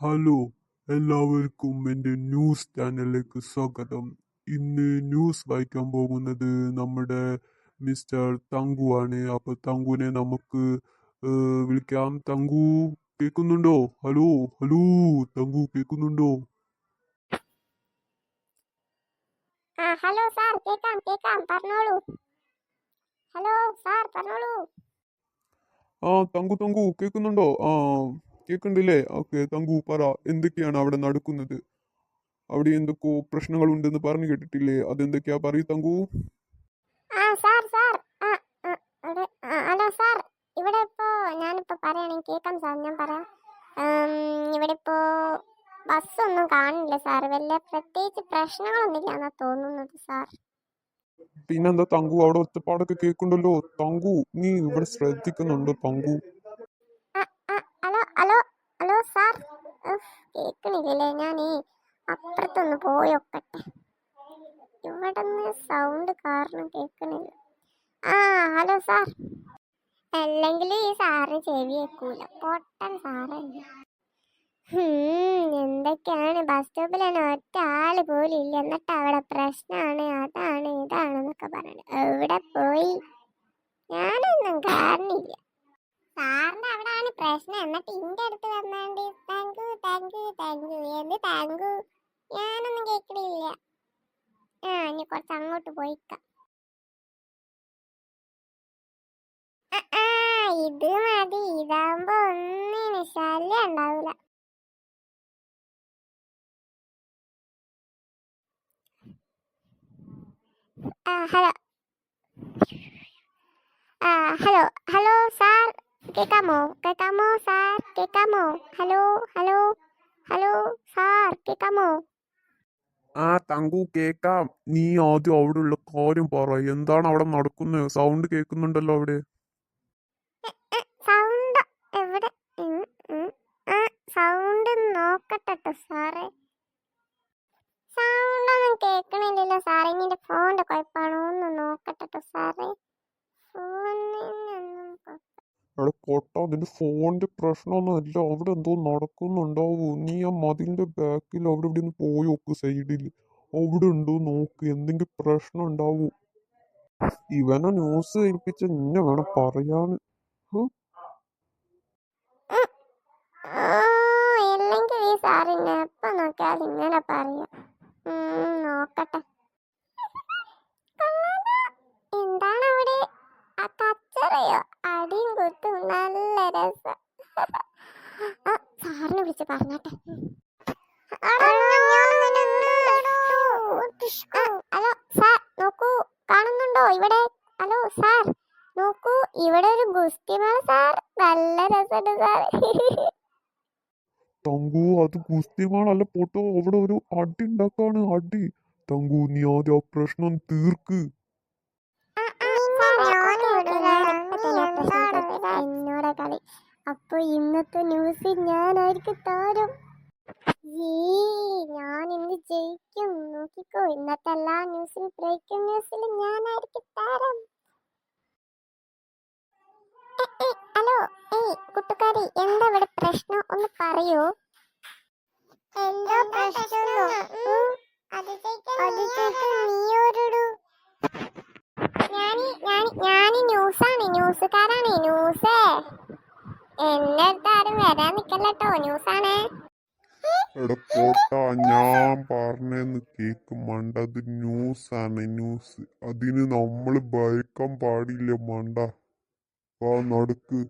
Hello, എല്ലാവർക്കും എൻ്റെ news ചാനലിലേക്ക് സ്വാഗതം. ഇന്ന് ന്യൂസ് വായിക്കാൻ പോകുന്നത് നമ്മുടെ മിസ്റ്റർ തങ്കു ആണ്. അപ്പൊ തങ്കുവിനെ നമുക്ക് വിളിക്കാം. തങ്കു കേൾക്കുന്നുണ്ടോ? ഹലോ ഹലോ, തങ്കു കേൾക്കുന്നുണ്ടോ? ഹലോ സാർ, കേക്കാം കേക്കാം, പറഞ്ഞോളൂ. ഹലോ സാർ, പറഞ്ഞോളൂ. തങ്കു തങ്കു കേൾക്കുന്നുണ്ടോ? കേൾക്കണ്ടില്ലേ? ഓക്കെ തങ്കു പറ, എന്തൊക്കെയാണ് അവിടെ നടക്കുന്നത്? അവിടെ എന്തൊക്കെയോ പ്രശ്നങ്ങളുണ്ടെന്ന് പറഞ്ഞു കേട്ടിട്ടില്ലേ? അതെന്തൊക്കെയാ പറയൂ തങ്കു. സാർ സാർ ആ, ആ, ഹലോ സാർ, ഇവിടെ ഇപ്പോ ഞാനിപ്പോ പറയുകയാണെങ്കിൽ കേൾക്കാം സാർ, ഞാൻ പറയാം. ഇവിടെ ഇപ്പോ ബസ്സൊന്നും കാണില്ല സാർ, വലിയ പ്രത്യേകിച്ച് പ്രശ്നങ്ങളൊന്നുമില്ല എന്നാ തോന്നുന്നത് സാർ. പിന്നെന്താ തങ്കു, അവിടെ ഒച്ചപ്പാടൊക്കെ കേൾക്കുന്നുണ്ടല്ലോ. തങ്കു നീ ഇവിടെ ശ്രദ്ധിക്കുന്നുണ്ടോ തങ്കു? ആ, ഹലോ ഹലോ ഹലോ സാർ, കേൾക്കണില്ലല്ലേ? ഞാനേ അപ്പുറത്തൊന്ന് പോയൊക്കട്ടെ, ഇവിടെ നിന്ന് സൗണ്ട് കാരണം കേൾക്കണില്ല. Hello sir. അല്ലെങ്കിൽ ഈ സാറ് ചെവി വെക്കൂല, പൊട്ടൻ സാറല്ലേ. എന്തൊക്കെയാണ്, ബസ് സ്റ്റോപ്പിലാണ് ഒറ്റ ആള് പോലും ഇല്ല, എന്നിട്ട് അവിടെ പ്രശ്നമാണ്, അതാണ് ഇതാണെന്നൊക്കെ പറഞ്ഞു. എവിടെ പോയി? ഞാനൊന്നും കാരണില്ല. സാറിന്റെ അവിടാണ് പ്രശ്നം, എന്നിട്ട് ഇന്റെ അടുത്ത് വന്നാണ്ട് താങ്കു താങ്കു താങ്കു, എന്ത് താങ്കു? ഞാനൊന്നും കേൾക്കണില്ല. ഇനി കുറച്ച് അങ്ങോട്ട് പോയിക്കാം. ഇത് മതി, ഇതാകുമ്പോ ഒന്നിനും ശല്യം ഉണ്ടാവില്ല. ഹലോ ഹലോ ഹലോ സാർ, കേൾക്കാമോ? കേൾക്കാമോ സാർ? കേൾക്കാമോ? ഹലോ ഹലോ ഹലോ സാർ, കേൾക്കാമോ? തങ്കു കേക്കാം. നീ ആദ്യം അവിടെ ഉള്ള കാര്യം പറ. എന്താണ് അവിടെ നടക്കുന്നത്? സൗണ്ട് കേൾക്കുന്നുണ്ടല്ലോ അവിടെ. സൗണ്ട് എവിടെ? സൗണ്ട് നോക്കട്ടെ സാറേ. സൗണ്ട് ഒന്നും കേൾക്കണില്ലല്ലോ സാറേ. ഇനി എന്റെ ഫോണിന്റെ കുഴപ്പമാണോ ഒന്ന് നോക്കട്ടെ സാറേ. അവിടെ പൊട്ടാ, നിന്റെ ഫോണിന്റെ പ്രശ്നമൊന്നും അല്ല. അവിടെ എന്തോ നടക്കുന്നുണ്ടാവൂ. നീ ആ മതിലിന്റെ ബാക്കിൽ അവിടെ ഇവിടെ ഒന്ന് പോയി നോക്ക്, സൈഡിൽ അവിടെ ഉണ്ടോ നോക്ക്. എന്തെങ്കിലും പ്രശ്നം ഉണ്ടാവൂ. ഇവനെ ന്യൂസ് കേൾപ്പിച്ച നിന്നെ വേണം പറയാന്. ഇല്ലെങ്കിൽ ഈ സാറിന് എപ്പോ നോക്കിയാൽ ഇങ്ങനെ പറയാം. നോക്കട്ടെ. എന്താണ് അവിടെ? കച്ചറയോ അടിയും കുത്തും, നല്ല രസം. സാറിനെ വിളിച്ച് പറഞ്ഞട്ടെ. ഹലോ സാർ, നോക്കൂ, കാണുന്നുണ്ടോ ഇവിടെ? ഹലോ സാർ, നോക്കൂ, ഇവിടെ ഒരു ഗുസ്തി മേള സാർ, നല്ല രസമുണ്ട് സാർ. തങ്കു, അത് ഗുസ്തിമാണല്ല പൊട്ടോ. അവിടെ ഒരു അടി ഉണ്ടാക്കാണ്, അടി. തങ്കു നീ ആദ്യം ആ പ്രശ്നം തീർക്ക്. എന്നോട് കളി. അപ്പൊ ഇന്നത്തെ ന്യൂസിൽ ഞാനായിരിക്കും താരം. ഞാൻ ഇന്ന് ജയിക്കും, നോക്കിക്കോ. ഇന്നത്തെ എല്ലാ ന്യൂസിലും, ബ്രേക്കിംഗ് ന്യൂസിലും ഞാനായിരിക്കും താരം. ഹലോ, കൂട്ടുകാരി, എന്താ ഇവിടെ പ്രശ്നം? ഒന്ന് പറയൂ. എന്താ പ്രശ്നം? നീയോരിടൂ. ഞാന് ന്യൂസാണ്, ന്യൂസുകാരാണ്, ന്യൂസേ. എന്റെ അടുത്ത് ആരും വരാൻ നിക്കല്ലോ, ന്യൂസാണ്. എടാ പോട്ടാ, ഞാൻ പറഞ്ഞെന്ന് കേക്ക് മണ്ട. അത് ന്യൂസാണ്, ന്യൂസ്. അതിന് നമ്മള് ഭയക്കാൻ പാടില്ല മണ്ട. വാ നടക്ക്.